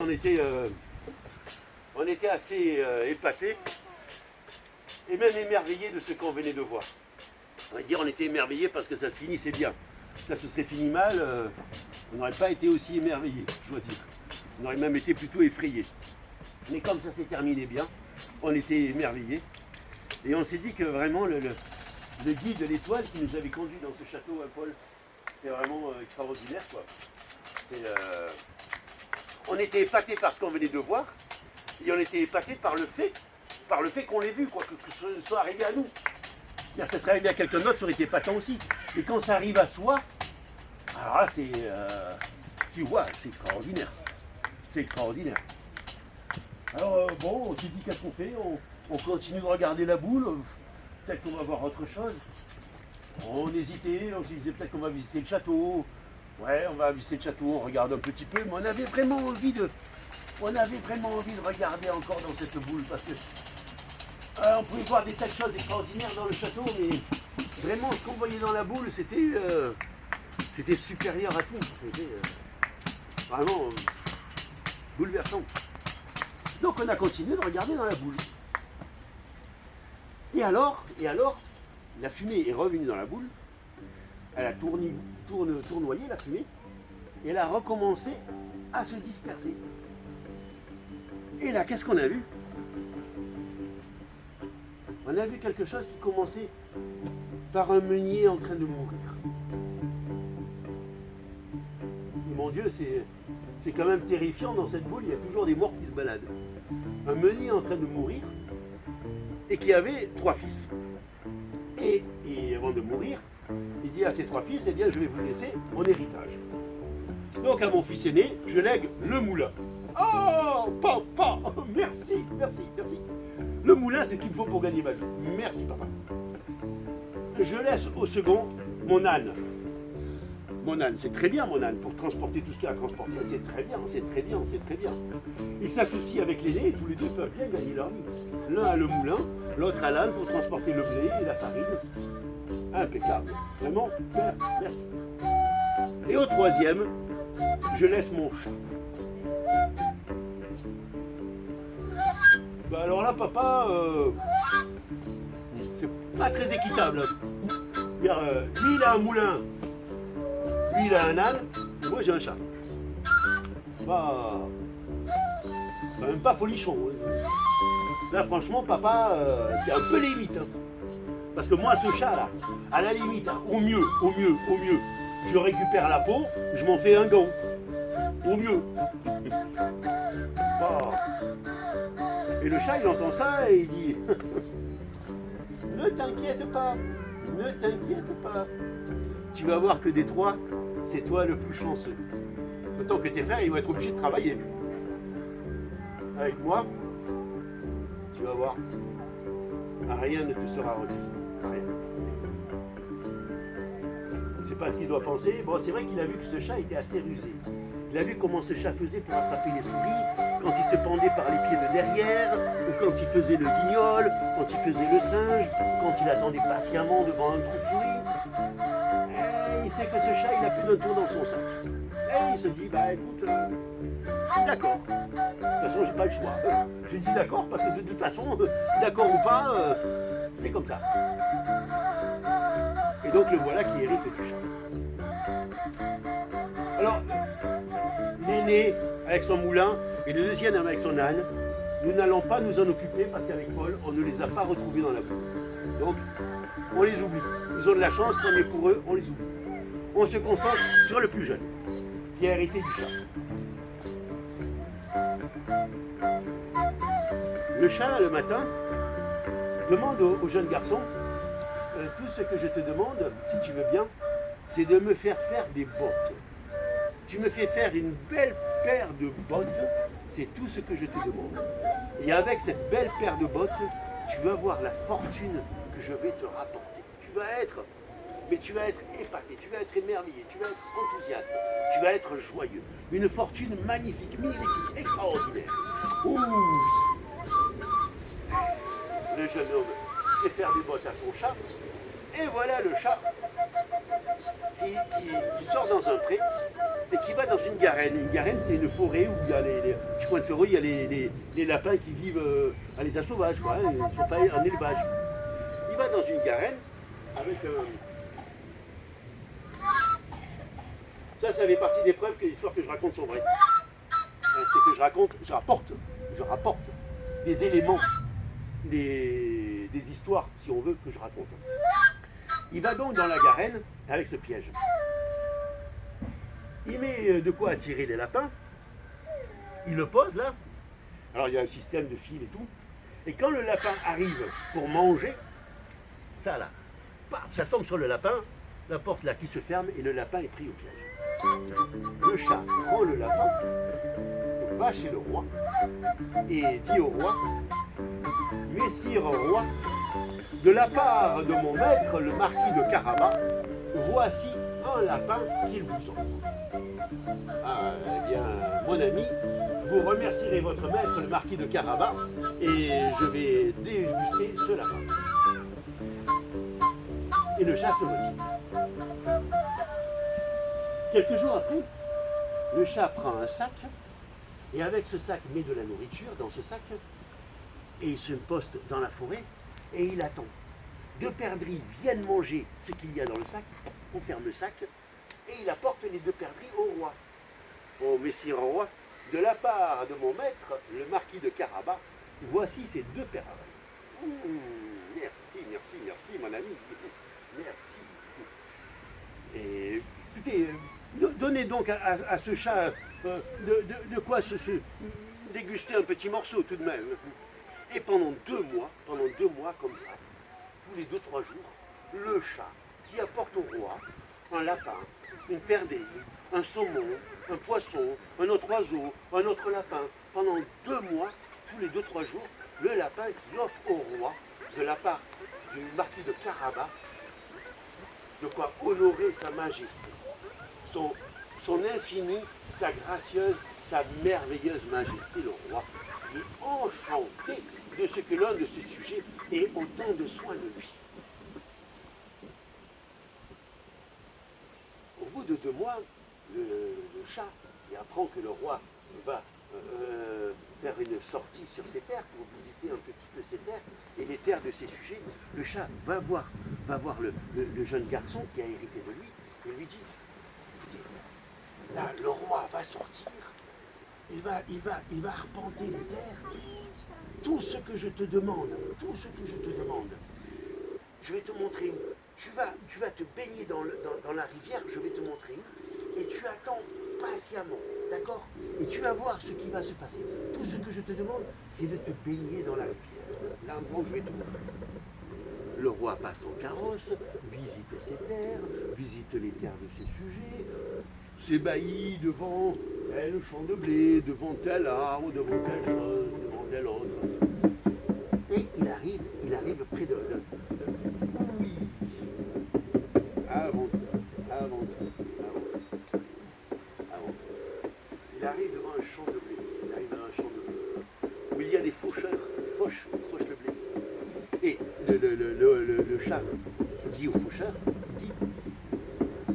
On était assez épatés et même émerveillés de ce qu'on venait de voir. On va dire on était émerveillés parce que ça se finissait bien. Ça se serait fini mal, on n'aurait pas été aussi émerveillés, je dois dire. On aurait même été plutôt effrayés. Mais comme ça s'est terminé bien, on était émerveillés. Et on s'est dit que vraiment le guide de l'étoile qui nous avait conduits dans ce château, Paul, c'est vraiment extraordinaire, quoi. On était épatés par ce qu'on venait de voir, et on était épatés par le fait qu'on l'ait vu, quoi, que ce soit arrivé à nous. Ça serait arrivé à quelqu'un d'autre, ça aurait été épatant aussi. Et quand ça arrive à soi, alors là, tu vois, c'est extraordinaire. C'est extraordinaire. Alors bon, on s'est dit qu'est-ce qu'on fait, on continue de regarder la boule, peut-être qu'on va voir autre chose. On hésitait, on se disait peut-être qu'on va visiter le château. Ouais, on va visiter le château, on regarde un petit peu, mais on avait vraiment envie de regarder encore dans cette boule, parce que on pouvait voir des tas de choses extraordinaires dans le château, mais vraiment ce qu'on voyait dans la boule, c'était supérieur à tout. C'était vraiment bouleversant. Donc on a continué de regarder dans la boule. Et alors, la fumée est revenue dans la boule, elle a tournoyé la fumée, et elle a recommencé à se disperser. Et là, qu'est-ce qu'on a vu? On a vu quelque chose qui commençait par un meunier en train de mourir. Et mon Dieu, c'est quand même terrifiant, dans cette boule, il y a toujours des morts qui se baladent. Un meunier en train de mourir, et qui avait 3 fils. Et avant de mourir, il dit à ses 3 fils, eh bien je vais vous laisser mon héritage. Donc à mon fils aîné, je lègue le moulin. Oh papa, merci. Le moulin, c'est ce qu'il me faut pour gagner ma vie. Merci papa. Je laisse au second mon âne. Mon âne, c'est très bien mon âne, pour transporter tout ce qu'il y a à transporter, c'est très bien. Ils s'associent avec l'aîné et tous les deux peuvent bien gagner leur vie. L'un a le moulin, l'autre a l'âne pour transporter le blé et la farine. Impeccable. Vraiment, merci. Et au troisième, je laisse mon chat. Bah alors là, papa, c'est pas très équitable. Lui, il a un moulin. Lui, il a un âne, et moi, j'ai un chat. Bah, même pas folichon. Là, franchement, papa, t'es un peu limite. Hein. Parce que moi, ce chat-là, à la limite, hein, au mieux, je récupère la peau, je m'en fais un gant. Au mieux. Bah. Et le chat, il entend ça et il dit ne t'inquiète pas. Tu vas voir que des 3, c'est toi le plus chanceux. Autant que tes frères, ils vont être obligés de travailler. Avec moi, tu vas voir, rien ne te sera rendu. Rien. Je ne sais pas ce qu'il doit penser. Bon, c'est vrai qu'il a vu que ce chat était assez rusé. Il a vu comment ce chat faisait pour attraper les souris, quand il se pendait par les pieds de derrière, ou quand il faisait le guignol, quand il faisait le singe, quand il attendait patiemment devant un trou de souris. Et il sait que ce chat, il a plus d'un tour dans son sac. Et il se dit, bah écoute, d'accord. De toute façon, j'ai pas le choix. J'ai dit d'accord parce que de toute façon, d'accord ou pas, c'est comme ça. Et donc le voilà qui hérite du chat. Alors, l'aîné avec son moulin et le deuxième avec son âne, nous n'allons pas nous en occuper parce qu'avec Paul, on ne les a pas retrouvés dans la boue. Donc, on les oublie. Ils ont de la chance, mais pour eux, on les oublie. On se concentre sur le plus jeune, qui a hérité du chat. Le chat, le matin, demande au jeune garçon, tout ce que je te demande, si tu veux bien, c'est de me faire des bottes. Tu me fais faire une belle paire de bottes, c'est tout ce que je te demande. Et avec cette belle paire de bottes, tu vas voir la fortune que je vais te rapporter. Tu vas être épaté, tu vas être émerveillé, tu vas être enthousiaste, tu vas être joyeux. Une fortune magnifique, mirifique, extraordinaire. Ouh. Le jeune homme fait faire des bottes à son chat, Et voilà le chat qui sort dans un pré et qui va dans une garenne. Une garenne, c'est une forêt où il y a du coin de forêt, il y a les lapins qui vivent à l'état sauvage, quoi, hein, ils ne sont pas en élevage. Il va dans une garenne avec un... Ça fait partie des preuves que l'histoire que je raconte sont vraies. C'est que je rapporte des éléments, des histoires, si on veut, que je raconte. Il va donc dans la garenne avec ce piège. Il met de quoi attirer les lapins. Il le pose là. Alors il y a un système de fil et tout. Et quand le lapin arrive pour manger, ça là, paf, ça tombe sur le lapin, la porte là qui se ferme et le lapin est pris au piège. Le chat prend le lapin, va chez le roi et dit au roi: Messire roi, de la part de mon maître, le marquis de Carabas, voici un lapin qu'il vous offre. Ah, eh bien, mon ami, vous remercierez votre maître, le marquis de Carabas, et je vais déguster ce lapin. Et le chat se retire. Quelques jours après, le chat prend un sac, et avec ce sac, il met de la nourriture dans ce sac, et il se poste dans la forêt, et il attend. Deux perdrix viennent manger ce qu'il y a dans le sac, on ferme le sac, et il apporte les deux perdrix au roi. Au messire roi, de la part de mon maître, le marquis de Carabas, voici ces deux perdrix. Merci, mon ami. Merci. Et écoutez, donnez donc à ce chat de quoi se déguster un petit morceau tout de même. Et pendant 2 mois comme ça, tous les 2-3 jours, le chat qui apporte au roi un lapin, une perdrix, un saumon, un poisson, un autre oiseau, un autre lapin. Pendant 2 mois, tous les 2-3 jours, le lapin qui offre au roi, de la part du marquis de Carabas, de quoi honorer sa majesté, son infinie, sa gracieuse, sa merveilleuse majesté, le roi, qui est enchanté de ce que l'un de ses sujets ait autant de soin de lui. Au bout de 2 mois, le chat, qui apprend que le roi va faire une sortie sur ses terres pour visiter un petit peu ses terres et les terres de ses sujets, le chat va voir le jeune garçon qui a hérité de lui et lui dit: écoutez, là le roi va sortir, il va arpenter les terres, tout ce que je te demande, je vais te montrer où. Tu vas te baigner dans la rivière, je vais te montrer où, et tu attends patiemment, d'accord? Et tu vas voir ce qui va se passer. Tout ce que je te demande, c'est de te baigner dans la rivière. Là, bon, je vais te montrer. Le roi passe en carrosse, visite ses terres, visite les terres de ses sujets, s'ébahit devant tel champ de blé, devant tel arbre, devant telle chose, devant tel autre. Et il arrive près de oui. Avant tout. Il arrive devant un champ de blé. Où il y a des faucheurs, qui fauchent le blé. Et le chat dit au faucheur,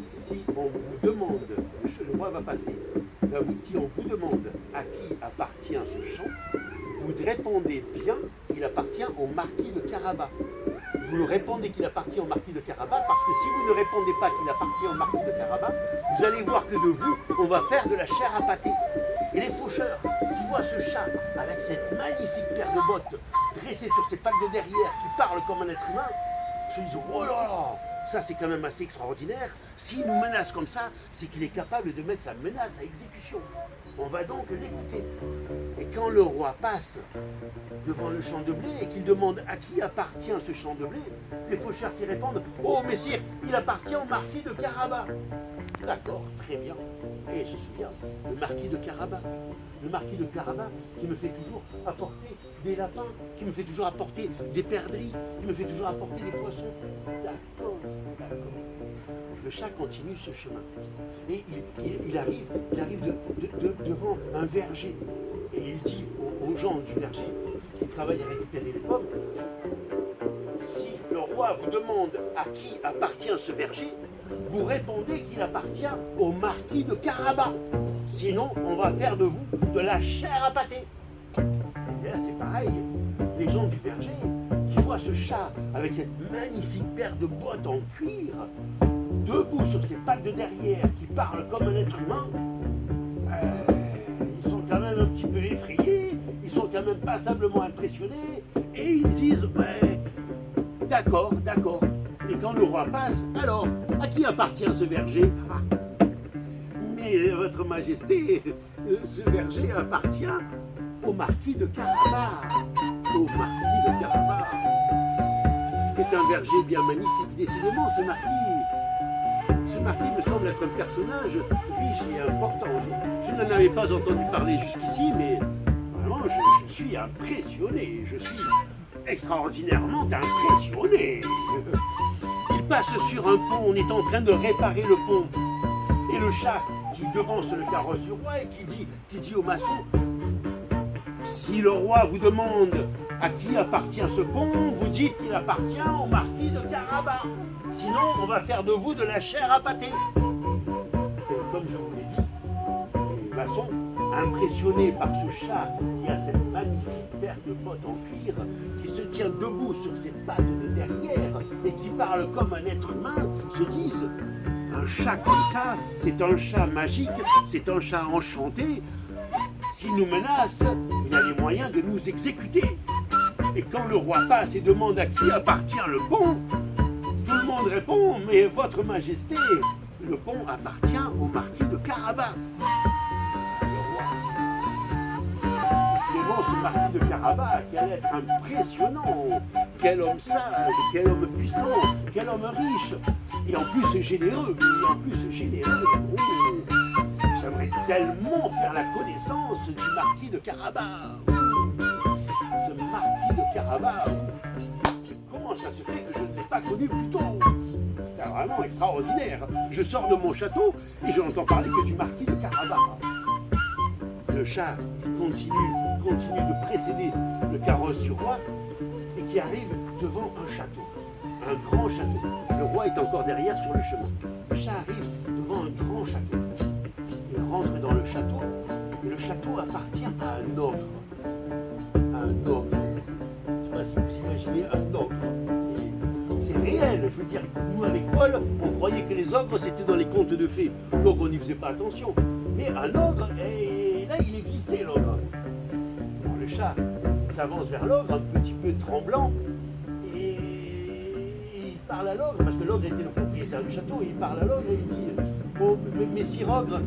si on vous demande, le roi va passer, si on vous demande à qui appartient ce champ, vous répondez bien qu'il appartient au marquis de Carabas. Vous répondez qu'il appartient au marquis de Carabas, parce que si vous ne répondez pas qu'il appartient au marquis de Carabas, vous allez voir que de vous, on va faire de la chair à pâté. Et les faucheurs qui voient ce chat avec cette magnifique paire de bottes dressée sur ses pattes de derrière, qui parle comme un être humain, se disent: oh là là, ça c'est quand même assez extraordinaire. S'il nous menace comme ça, c'est qu'il est capable de mettre sa menace à exécution. On va donc l'écouter. Et quand le roi passe devant le champ de blé et qu'il demande à qui appartient ce champ de blé, les faucheurs qui répondent: oh messire, il appartient au marquis de Carabas. D'accord, très bien. Et je me souviens, le marquis de Carabas. Le marquis de Carabas qui me fait toujours apporter des lapins, qui me fait toujours apporter des perdrix, qui me fait toujours apporter des poissons. D'accord. Le chat continue ce chemin. Et il arrive devant un verger. Et il dit aux gens du verger qui travaillent à récupérer les pommes: si le roi roi vous demande à qui appartient ce verger, vous répondez qu'il appartient au marquis de Carabas. Sinon, on va faire de vous de la chair à pâté. Et là, c'est pareil. Les gens du verger qui voient ce chat avec cette magnifique paire de bottes en cuir, debout sur ses pattes de derrière, qui parle comme un être humain, ils sont quand même un petit peu effrayés, ils sont quand même passablement impressionnés, et ils disent ouais, d'accord, d'accord. Et quand le roi passe, alors, à qui appartient ce verger? Mais votre majesté, ce verger appartient au marquis de Carabas. Au marquis de Carabas. C'est un verger bien magnifique. Décidément, ce marquis me semble être un personnage riche et important. Je n'en avais pas entendu parler jusqu'ici, mais vraiment, je suis impressionné. Je suis extraordinairement impressionné. Il passe sur un pont, on est en train de réparer le pont. Et le chat qui devance le carrosse du roi et qui dit au maçon, si le roi vous demande à qui appartient ce pont, vous dites qu'il appartient au marquis de Carabas. Sinon, on va faire de vous de la chair à pâté. Et comme je vous l'ai dit, les maçons, impressionnés par ce chat qui a cette magnifique paire de bottes en cuir, qui se tient debout sur ses pattes de derrière et qui parle comme un être humain, se disent, un chat comme ça, c'est un chat magique, c'est un chat enchanté. S'il nous menace, il a les moyens de nous exécuter. Et quand le roi passe et demande à qui appartient le pont, tout le monde répond, mais votre majesté, le pont appartient au marquis de Carabas. Le roi, décidément, ce marquis de Carabas, quel être impressionnant, quel homme sage, quel homme puissant, quel homme riche, et en plus généreux, Oh, j'aimerais tellement faire la connaissance du marquis de Carabas. Ce marquis de Carabas, comment ça se fait que je ne l'ai pas connu plus tôt? C'est vraiment extraordinaire. Je sors de mon château et je n'entends parler que du marquis de Carabas. Le chat continue de précéder le carrosse du roi et qui arrive devant un château, un grand château. Le roi est encore derrière sur le chemin. Le chat arrive devant un grand château. Il rentre dans le château et le château appartient à un ogre. Un ogre. Je ne sais pas si vous imaginez un ogre. C'est réel, je veux dire. Nous, avec Paul, on croyait que les ogres, c'était dans les contes de fées. L'ogre, on n'y faisait pas attention. Mais un ogre, et là, il existait, l'ogre. Alors, le chat s'avance vers l'ogre, un petit peu tremblant, et il parle à l'ogre, parce que l'ogre était le propriétaire du château, et il parle à l'ogre et il dit « Oh, messire ogre,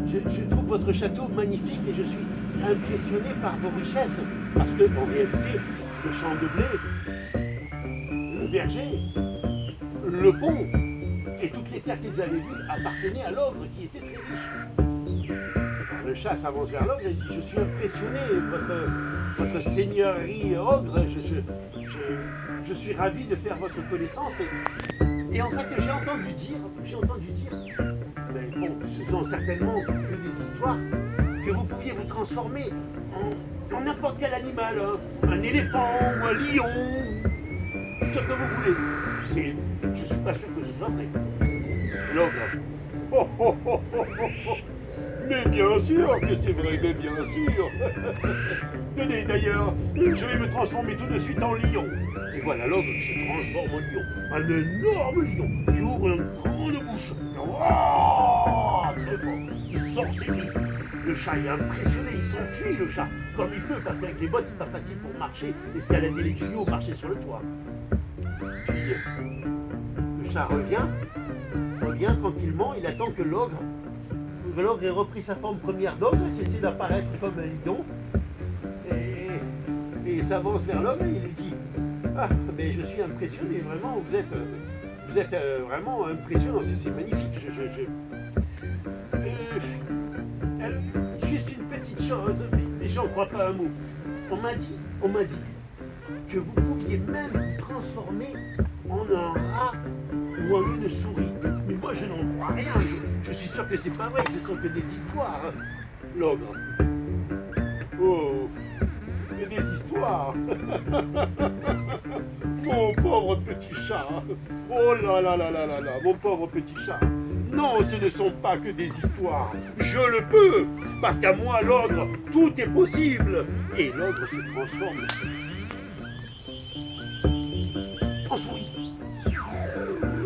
je trouve votre château magnifique et je suis impressionné par vos richesses, parce que en réalité, le champ de blé, le verger, le pont et toutes les terres qu'ils avaient vues appartenaient à l'ogre qui était très riche. » Le chat s'avance vers l'ogre et dit « Je suis impressionné, votre seigneurie ogre, je suis ravi de faire votre connaissance. » Et en fait, j'ai entendu dire, mais bon, ce sont certainement que des histoires, que vous pouviez vous transformer en n'importe quel animal, hein, un éléphant ou un lion, ce que vous voulez. Mais je ne suis pas sûr que ce soit vrai. L'ogre. Oh, oh, oh, oh, oh, oh. Mais bien sûr que c'est vrai, mais bien sûr. Tenez, d'ailleurs, je vais me transformer tout de suite en lion. Et voilà, l'ogre se transforme en lion. Un énorme lion qui ouvre une grande bouche. Oh, très fort. Il sort ses griffes. Le chat est impressionné, il s'enfuit, le chat, comme il peut, parce qu'avec les bottes, c'est pas facile pour marcher, escalader les tuyaux, marcher sur le toit. Puis, le chat revient tranquillement, il attend que l'ogre ait repris sa forme première d'ogre, cessé d'apparaître comme un lion, et il s'avance vers l'ogre et il lui dit « Ah, mais je suis impressionné, vraiment, vous êtes vraiment impressionnant, c'est magnifique, juste une petite chose, mais j'en crois pas un mot. On m'a dit que vous pouviez même vous transformer en un rat ou en une souris. Mais moi, je n'en crois rien. Je suis sûr que c'est pas vrai, que ce sont que des histoires. L'ogre. Oh, mais des histoires. Mon pauvre chat. Oh là là là là là là, mon pauvre petit chat. Non, ce ne sont pas que des histoires. Je le peux, parce qu'à moi, l'ogre, tout est possible. Et l'ogre se transforme en souris. Il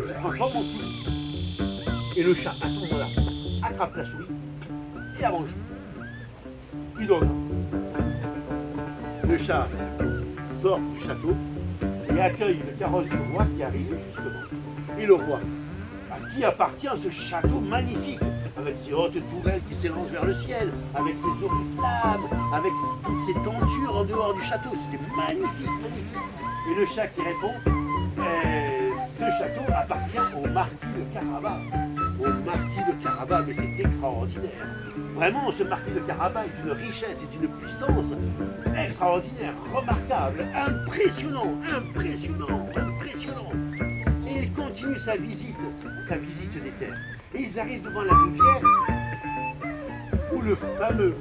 se transforme en souris. Et le chat, à ce moment-là, attrape la souris et la mange. Il donne. Le chat sort du château et accueille le carrosse du roi qui arrive justement. Et le roi, à qui appartient ce château magnifique, avec ses hautes tourelles qui s'élancent vers le ciel, avec ses oriflammes, avec toutes ces tentures en dehors du château. C'était magnifique, magnifique. Et le chat qui répond, ce château appartient au marquis de Carabas. Au marquis de Carabas, mais c'est extraordinaire. Vraiment, ce marquis de Carabas est d'une richesse et d'une puissance extraordinaire, remarquable, impressionnant, impressionnant, impressionnant. Et il continue sa visite des terres. Et ils arrivent devant la rivière où le fameux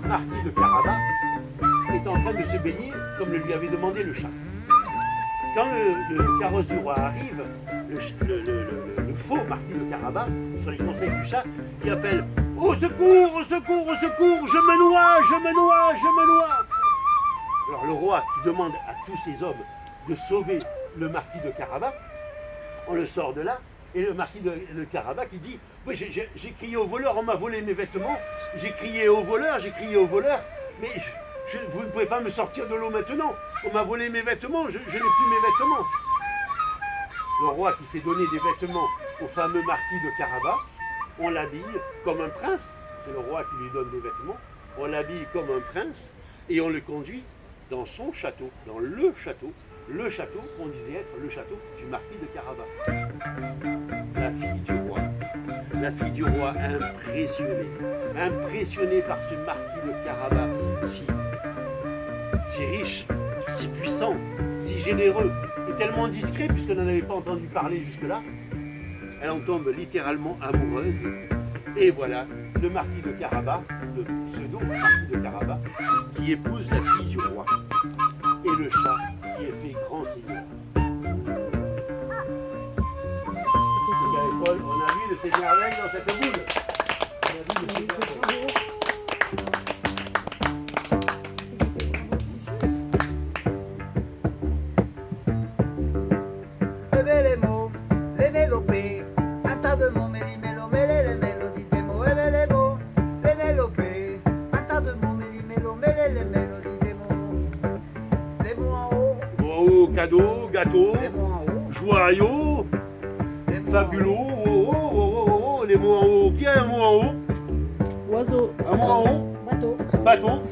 marquis de Carabas est en train de se baigner comme le lui avait demandé le chat. Quand le carrosse du roi arrive, le faux marquis de Carabas, sur les conseils du chat, qui appelle « Au secours, au secours, au secours, je me noie, je me noie, je me noie !» Alors le roi qui demande à tous ses hommes de sauver le marquis de Carabas, on le sort de là, et le marquis de Carabas qui dit « Oui, j'ai crié au voleur, on m'a volé mes vêtements, j'ai crié au voleur, mais... vous ne pouvez pas me sortir de l'eau maintenant. On m'a volé mes vêtements, je n'ai plus mes vêtements. » Le roi qui fait donner des vêtements au fameux marquis de Carabas, on l'habille comme un prince. C'est le roi qui lui donne des vêtements. On l'habille comme un prince et on le conduit dans son château, dans le château qu'on disait être le château du marquis de Carabas. La fille du roi impressionnée par ce marquis de Carabas si riche, si puissant, si généreux, et tellement discret puisqu'elle n'en avait pas entendu parler jusque-là. Elle en tombe littéralement amoureuse. Et voilà, le marquis de Carabas, le pseudo marquis de Carabas, qui épouse la fille du roi. Et le chat qui est fait grand seigneur. Paul, on a vu de ces merveilles dans cette boule. On a vu de ces merveilles. Les mots, les mélopées, un tas de mots, les mélodies des mots, les mots, les mélopées, un tas de mots, les mélodies des mots, les mots en haut, Les mots en haut, cadeau, gâteau, les mots en haut, joyau, les mots fabuleux, les mots en haut. Qui a un mot en haut? Oiseau. Un mot en haut? Bateau. Bâton.